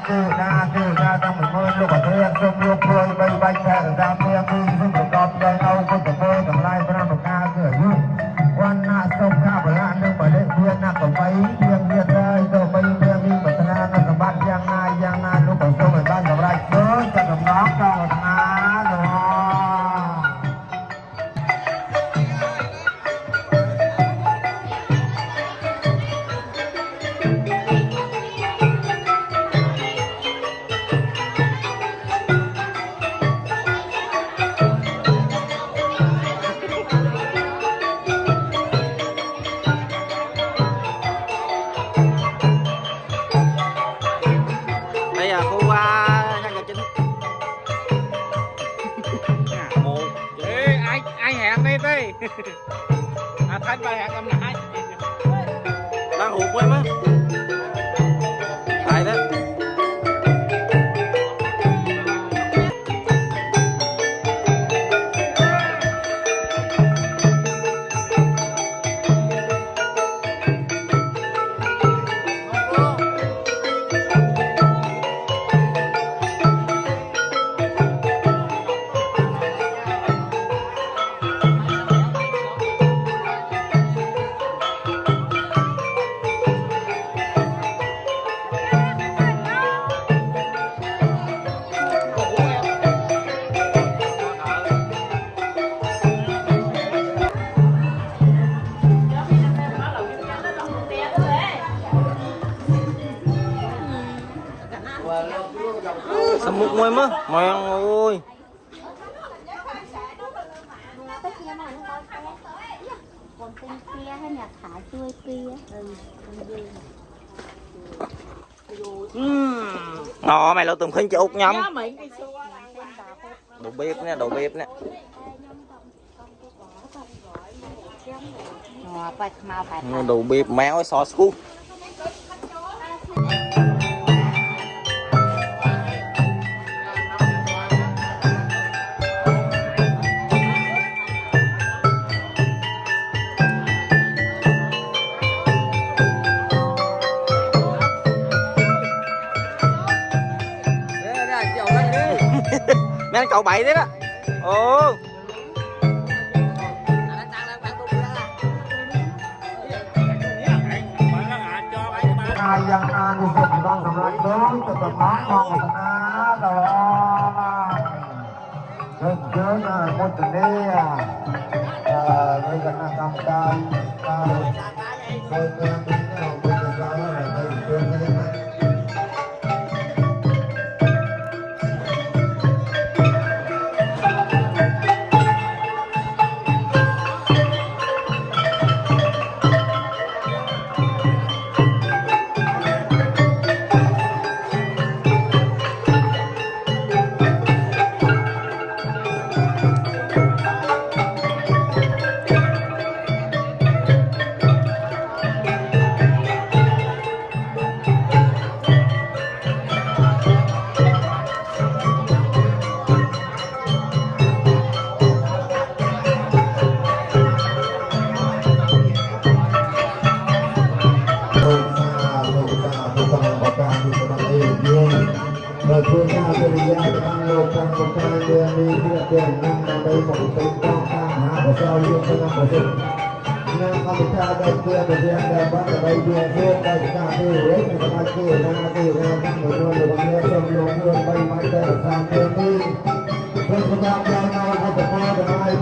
ra trong mình mưa lúc ở thế ăn sông nước khơi bay bay theo ra kia đi xuống được con đây đâu có được mưa cầm lai ra một ca cửa hư quan na sông ca và lan nhưng mà đến viên na cầm bay viên ơi rồi bay viên mà thằng na cầm ban giang na lúc ở sông mình ban cầm lai bớt cho cầm nó cho một thằng rồi. Bây giờ khu Nhân Vật Chính một ai hẹn đi đi thanh bài hẹn âm lại đang hụt em á tại đó semut mui mah moyang ơi còn bên kia hay là thả chui kia nọ mày lo tùm khinh cho út nhắm đồ bếp nè đồ bếp méo xò xuống mấy cậu bậy đấy đó ồ ai yang ăn thì sẽ đang cầm lại tới cho cầm nó ngon một thằng rồi chơi là một tuần đi đây gần là cầm cay chơi chơi nào bây giờ chơi này chơi phương xa thời gian tăng lô tăng một ca đưa đi thiết tiền năm năm đây một tính con ca hạ của sao liên cho năm của dịch năm năm một ca đây kia một tiền đây bắt ở đây đưa phương đây ca tiêu đấy một ca tiêu ra năm một luôn được bằng nghe sông lông hương bay máy đây sang tiêu đi phương không giao nhau có thể qua được ai